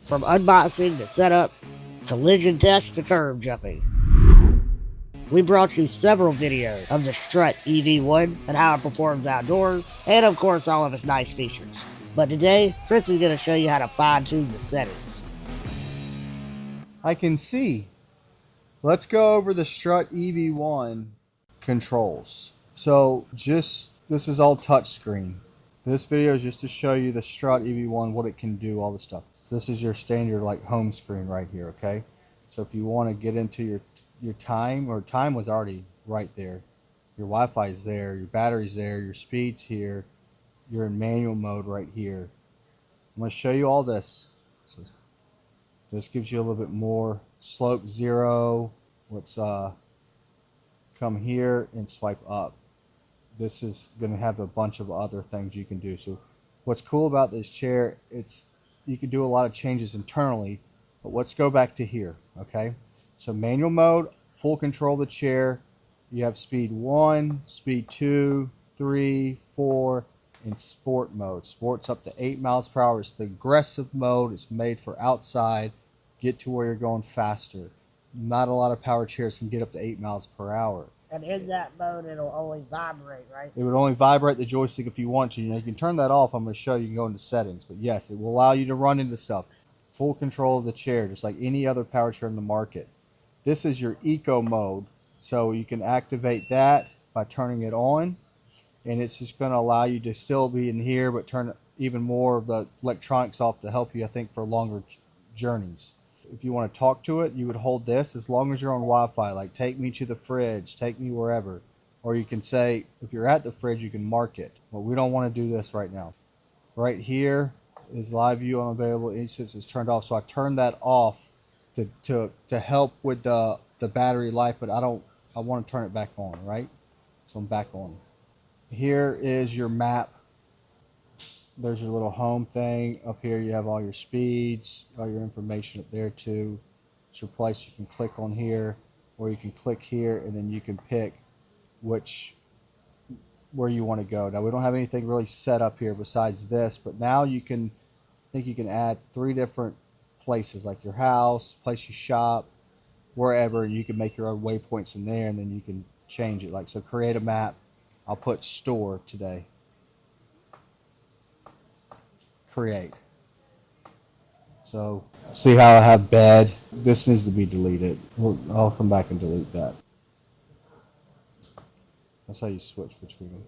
From unboxing to setup, collision test to curb jumping, we brought you several videos of the Strutt EV1 and how it performs outdoors, and of course all of its nice features. But today, Chris is going to show you how to fine-tune the settings. I can see. Let's go over the Strutt EV1 controls. So this is all touchscreen. This video is just to show you the Strutt EV1, what it can do, all the stuff. This is your standard like home screen right here, okay? So if you want to get into your time, or time was already right there. Your Wi-Fi is there, your battery's there, your speed's here. You're in manual mode right here. I'm going to show you all this. So this gives you a little bit more. Slope 0. Let's come here and swipe up. This is going to have a bunch of other things you can do. So what's cool about this chair, you can do a lot of changes internally, but let's go back to here, okay? So manual mode, full control of the chair. You have speed 1, speed 2, 3, 4, and sport mode. Sport's up to 8 miles per hour. It's the aggressive mode. It's made for outside. Get to where you're going faster. Not a lot of power chairs can get up to 8 miles per hour. And in that mode, it'll only vibrate, right? It would only vibrate the joystick if you want to. You can turn that off. I'm going to show you. You can go into settings. But yes, it will allow you to run into stuff. Full control of the chair, just like any other power chair in the market. This is your eco mode. So you can activate that by turning it on. And it's just going to allow you to still be in here, but turn even more of the electronics off to help you, I think, for longer journeys. If you want to talk to it, you would hold this as long as you're on Wi-Fi, like take me to the fridge, take me wherever. Or you can say, if you're at the fridge, you can mark it. But we don't want to do this right now. Right here is live view unavailable instance is turned off. So I turned that off to help with the battery life, but I want to turn it back on, right? So I'm back on. Here is your map. There's your little home thing. Up here you have all your speeds, all your information up there too. It's your place. You can click on here, or you can click here, and then you can pick where you want to go. Now we don't have anything really set up here besides this, but now I think you can add 3 different places, like your house, place you shop, wherever, and you can make your own waypoints in there, and then you can change it. Like, so create a map. I'll put store today. Create. So see how I have bed? This needs to be deleted. I'll come back and delete that. That's how you switch between them.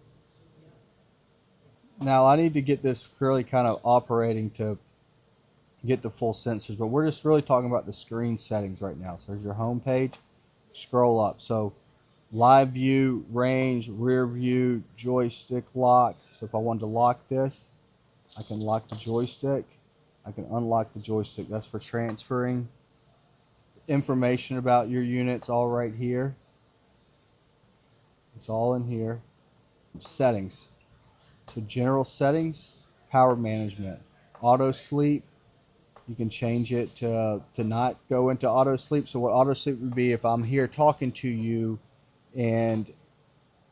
Now I need to get this really kind of operating to get the full sensors, but we're just really talking about the screen settings right now. So there's your home page. Scroll up. So live view, range, rear view, joystick lock. So if I wanted to lock this, I can lock the joystick. I can unlock the joystick. That's for transferring. Information about your units all right here. It's all in here. Settings. So general settings, power management, auto sleep. You can change it to not go into auto sleep. So what auto sleep would be if I'm here talking to you and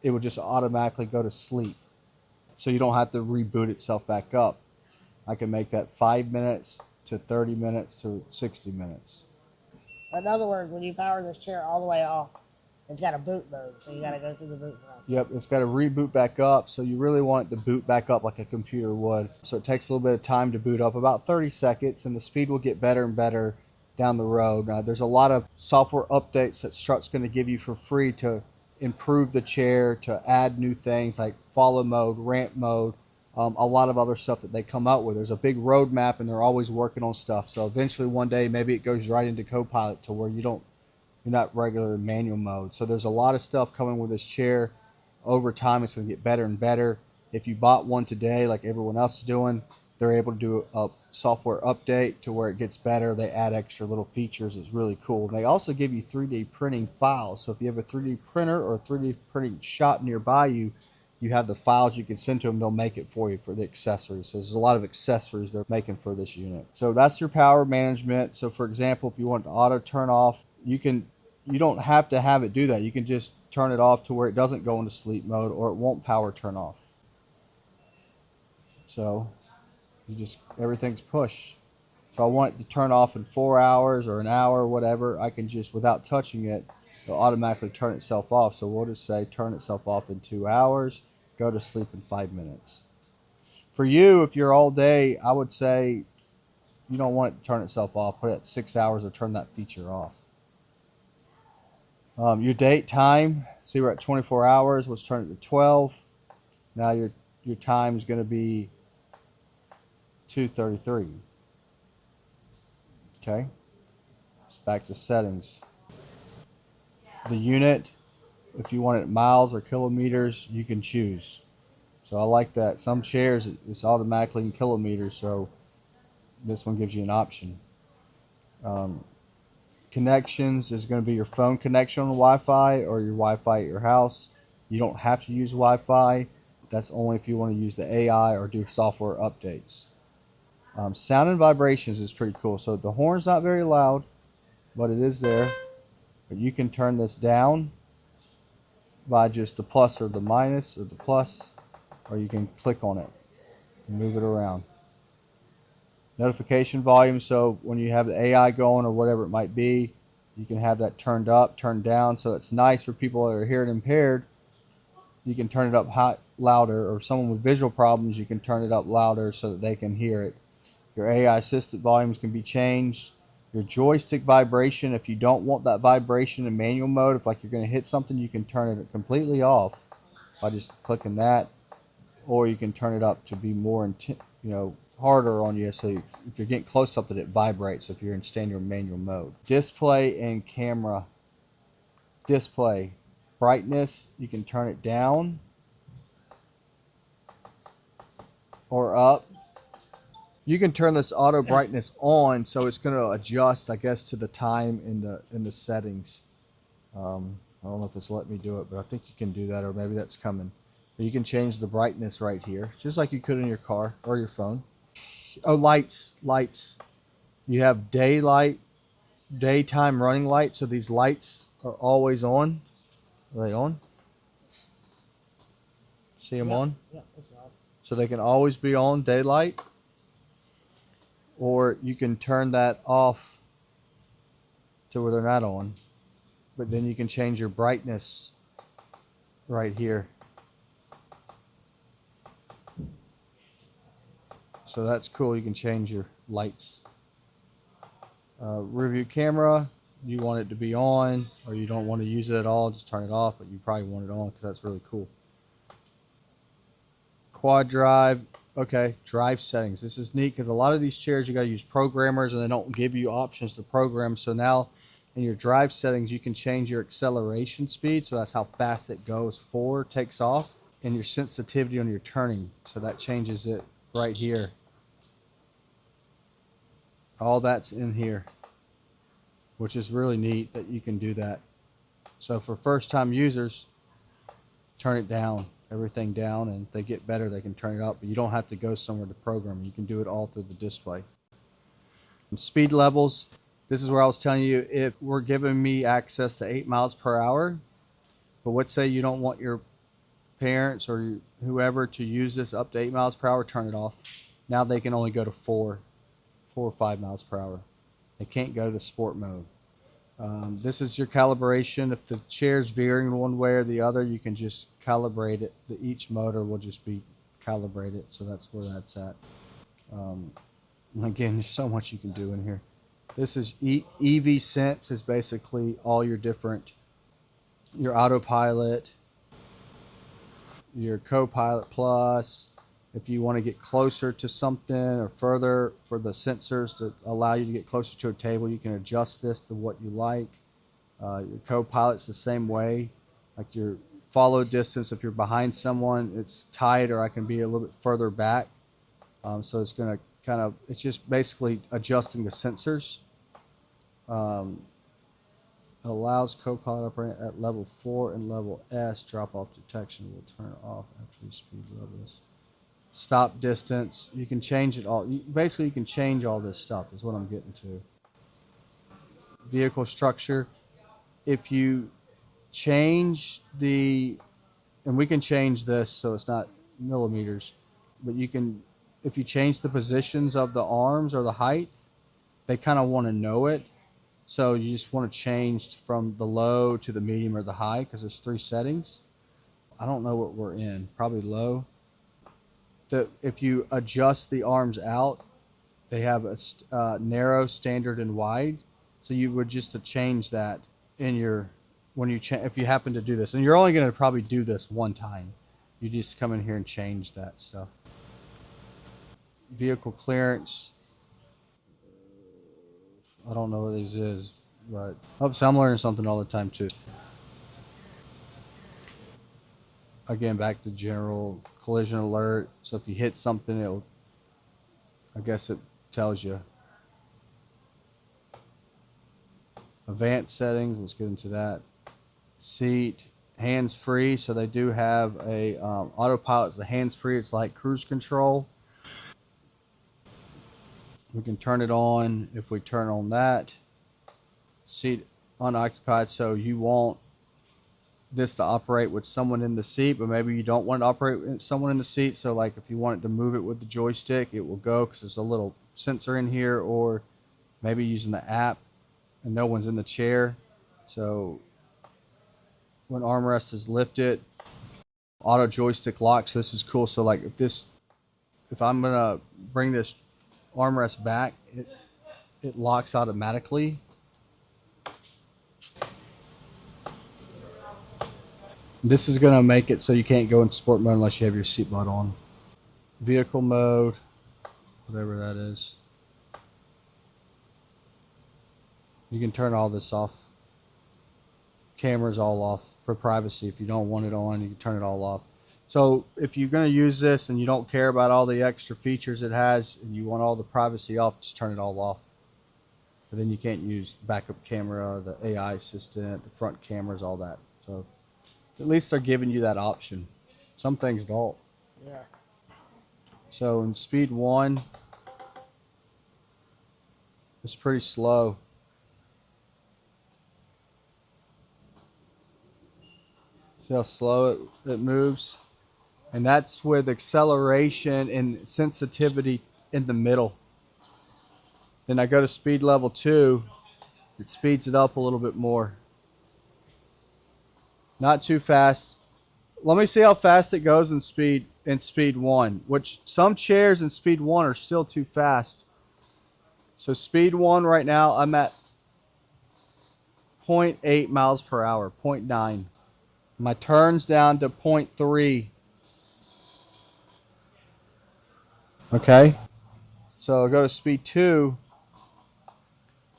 it would just automatically go to sleep. So you don't have to reboot itself back up. I can make that 5 minutes to 30 minutes to 60 minutes. In other words, when you power this chair all the way off, it's got a boot mode, so you got to go through the boot process. Yep, it's got to reboot back up, so you really want it to boot back up like a computer would. So it takes a little bit of time to boot up, about 30 seconds, and the speed will get better and better down the road. Now, there's a lot of software updates that Strutt's going to give you for free to improve the chair, to add new things like follow mode, ramp mode, a lot of other stuff that they come out with. There's a big roadmap, and they're always working on stuff. So eventually one day, maybe it goes right into Copilot to where you're not regular manual mode. So there's a lot of stuff coming with this chair. Over time, it's going to get better and better. If you bought one today, like everyone else is doing, they're able to do a software update to where it gets better. They add extra little features. It's really cool. And they also give you 3D printing files. So if you have a 3D printer or a 3D printing shop nearby you, you have the files you can send to them. They'll make it for you for the accessories. So there's a lot of accessories they're making for this unit. So that's your power management. So for example, if you want to auto turn off, you don't have to have it do that. You can just turn it off to where it doesn't go into sleep mode, or it won't power turn off. So everything's push. So I want it to turn off in 4 hours or an hour, whatever. I can just, without touching it, it'll automatically turn itself off. So we'll just say turn itself off in 2 hours, go to sleep in 5 minutes. For you, if you're all day, I would say you don't want it to turn itself off. Put it at 6 hours or turn that feature off. Your date time, see we're at 24 hours. Let's turn it to 12. Now your time is going to be 2:33. Okay. It's back to settings. The unit, if you want it miles or kilometers, you can choose. So I like that. Some chairs, it's automatically in kilometers, so this one gives you an option. Connections is going to be your phone connection on the Wi-Fi or your Wi-Fi at your house. You don't have to use Wi-Fi. That's only if you want to use the AI or do software updates. Sound and vibrations is pretty cool. So the horn's not very loud, but it is there. But you can turn this down by just the plus or the minus or the plus, or you can click on it and move it around. Notification volume, so when you have the AI going or whatever it might be, you can have that turned up, turned down. So it's nice for people that are hearing impaired. You can turn it up hot, louder, or someone with visual problems, you can turn it up louder so that they can hear it. Your AI assistant volumes can be changed. Your joystick vibration, if you don't want that vibration in manual mode, if like you're going to hit something, you can turn it completely off by just clicking that, or you can turn it up to be more harder on you. So if you're getting close to something, it vibrates if you're in standard manual mode. Display and camera. Display brightness, you can turn it down or up. You can turn this auto brightness on, so it's going to adjust, I guess, to the time in the settings. I don't know if it's letting me do it, but I think you can do that, or maybe that's coming. But you can change the brightness right here, just like you could in your car or your phone. Oh, lights. You have daylight, daytime running light. So these lights are always on. Are they on? See them on? Yeah, it's on. So they can always be on daylight. Or you can turn that off to where they're not on. But then you can change your brightness right here. So that's cool. You can change your lights. Rear view camera, you want it to be on, or you don't want to use it at all, just turn it off, but you probably want it on because that's really cool. Quad drive. Okay, drive settings. This is neat because a lot of these chairs you got to use programmers and they don't give you options to program. So now in your drive settings, you can change your acceleration speed. So that's how fast it goes forward, takes off, and your sensitivity on your turning. So that changes it right here. All that's in here, which is really neat that you can do that. So for first time users, turn it down, everything down, and if they get better, they can turn it up, but you don't have to go somewhere to program. You can do it all through the display. And speed levels, this is where I was telling you, if we're giving me access to 8 miles per hour, but let's say you don't want your parents or whoever to use this up to 8 miles per hour, turn it off. Now they can only go to 4 or 5 miles per hour. They can't go to sport mode. This is your calibration. If the chair's veering one way or the other, you can just calibrate it. Each motor will just be calibrated. So that's where that's at. Again, there's so much you can do in here. This is EV Sense is basically all your different, your autopilot, your Copilot Plus. If you want to get closer to something or further for the sensors to allow you to get closer to a table, you can adjust this to what you like. Your Copilot's the same way. Like your follow distance, if you're behind someone, it's tight, or I can be a little bit further back. So it's going to kind of, it's just basically adjusting the sensors. Allows Copilot operating at level 4 and level S. Drop off detection will turn off after these speed levels. Stop distance, you can change it all. Basically, you can change all this stuff is what I'm getting to. Vehicle structure. If you change and we can change this so it's not millimeters, but you can, if you change the positions of the arms or the height, they kind of want to know it. So you just want to change from the low to the medium or the high, because there's 3 settings. I don't know what we're in, probably low. If you adjust the arms out, they have a narrow, standard, and wide. So you would just change that in your, if you happen to do this, and you're only going to probably do this one time. You just come in here and change that stuff. Vehicle clearance. I don't know what this is, but so I'm learning something all the time too. Again, back to general collision alert. So if you hit something, I guess it tells you. Advanced settings, let's get into that. Seat, hands free. So they do have a autopilot. It's the hands free. It's like cruise control. We can turn it on if we turn on that. Seat unoccupied, so you want this to operate with someone in the seat, but maybe you don't want to operate with someone in the seat. So like if you wanted to move it with the joystick, it will go because there's a little sensor in here, or maybe using the app and no one's in the chair. So when armrest is lifted, auto joystick lock. So this is cool. So like if I'm gonna bring this armrest back, it locks automatically. This is going to make it so you can't go in sport mode unless you have your seatbelt on. Vehicle mode, whatever that is. You can turn all this off. Camera's all off for privacy. If you don't want it on, you can turn it all off. So if you're going to use this and you don't care about all the extra features it has and you want all the privacy off, just turn it all off. But then you can't use the backup camera, the AI assistant, the front cameras, all that. So at least they're giving you that option. Some things don't. Yeah. So in speed 1, it's pretty slow. See how slow it moves? And that's with acceleration and sensitivity in the middle. Then I go to speed level 2, it speeds it up a little bit more. Not too fast. Let me see how fast it goes in speed 1, which some chairs in speed 1 are still too fast. So speed 1 right now, I'm at 0.8 miles per hour, 0.9. My turn's down to 0.3. Okay. So I go to speed 2.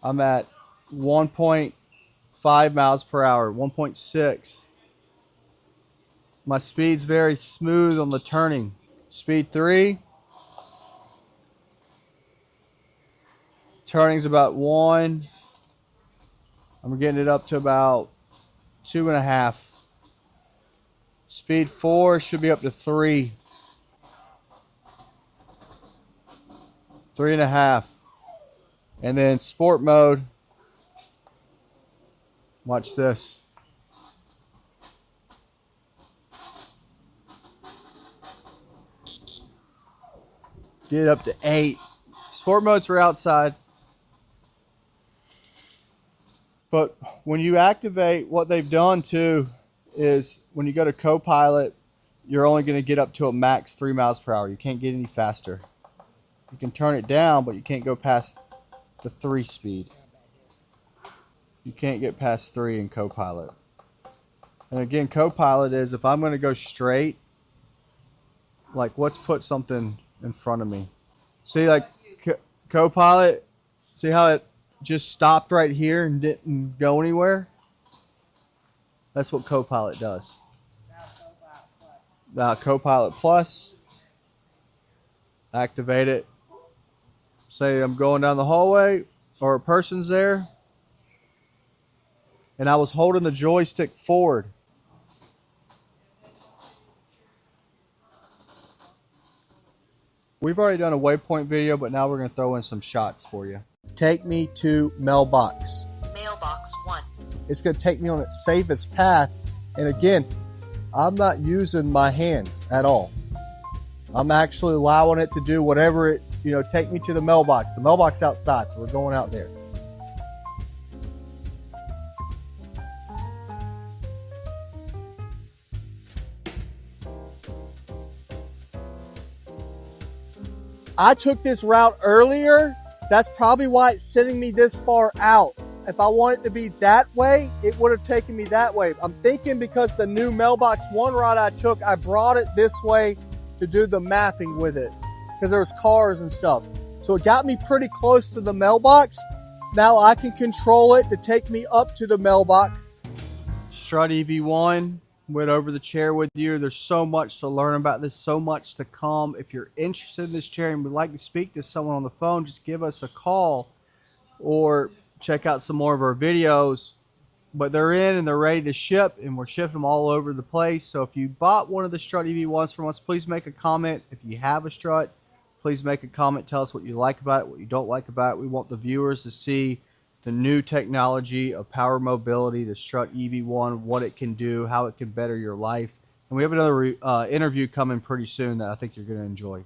I'm at 1.5 miles per hour, 1.6. My speed's very smooth on the turning. Speed 3. Turning's about 1. I'm getting it up to about 2.5. Speed 4 should be up to 3. 3.5. And then sport mode. Watch this. Get it up to 8. Sport modes are outside. But when you activate, what they've done too is when you go to co-pilot, you're only going to get up to a max 3 miles per hour. You can't get any faster. You can turn it down, but you can't go past the 3 speed. You can't get past 3 in co-pilot. And again, co-pilot is if I'm going to go straight, like let's put something in front of me. See, like co-pilot, see how it just stopped right here and didn't go anywhere? That's what co-pilot does. Now co-pilot plus, activate it. Say I'm going down the hallway or a person's there and I was holding the joystick forward. We've already done a waypoint video, but now we're going to throw in some shots for you. Take me to mailbox. Mailbox 1. It's going to take me on its safest path. And again, I'm not using my hands at all. I'm actually allowing it to do whatever it take me to the mailbox. The mailbox outside, so we're going out there. I took this route earlier. That's probably why it's sending me this far out. If I want it to be that way, it would have taken me that way. I'm thinking because the new mailbox 1 route I took, I brought it this way to do the mapping with it because there was cars and stuff. So it got me pretty close to the mailbox. Now I can control it to take me up to the mailbox. Strutt EV1. Went over the chair with you. There's so much to learn about this, so much to come. If you're interested in this chair and would like to speak to someone on the phone, just give us a call or check out some more of our videos. But they're in and they're ready to ship, and we're shipping them all over the place. So if you bought one of the Strutt EV1s from us, please make a comment. If you have a Strutt, please make a comment. Tell us what you like about it, what you don't like about it. We want the viewers to see the new technology of power mobility, the Strutt EV1, what it can do, how it can better your life. And we have another interview coming pretty soon that I think you're going to enjoy.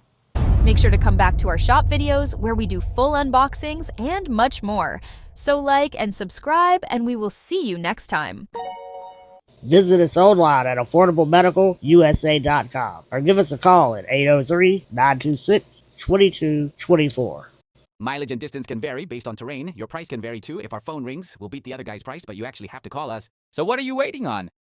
Make sure to come back to our shop videos where we do full unboxings and much more. So like and subscribe, and we will see you next time. Visit us online at affordablemedicalusa.com or give us a call at 803-926-2224. Mileage and distance can vary based on terrain. Your price can vary too. If our phone rings, we'll beat the other guy's price, but you actually have to call us. So what are you waiting on?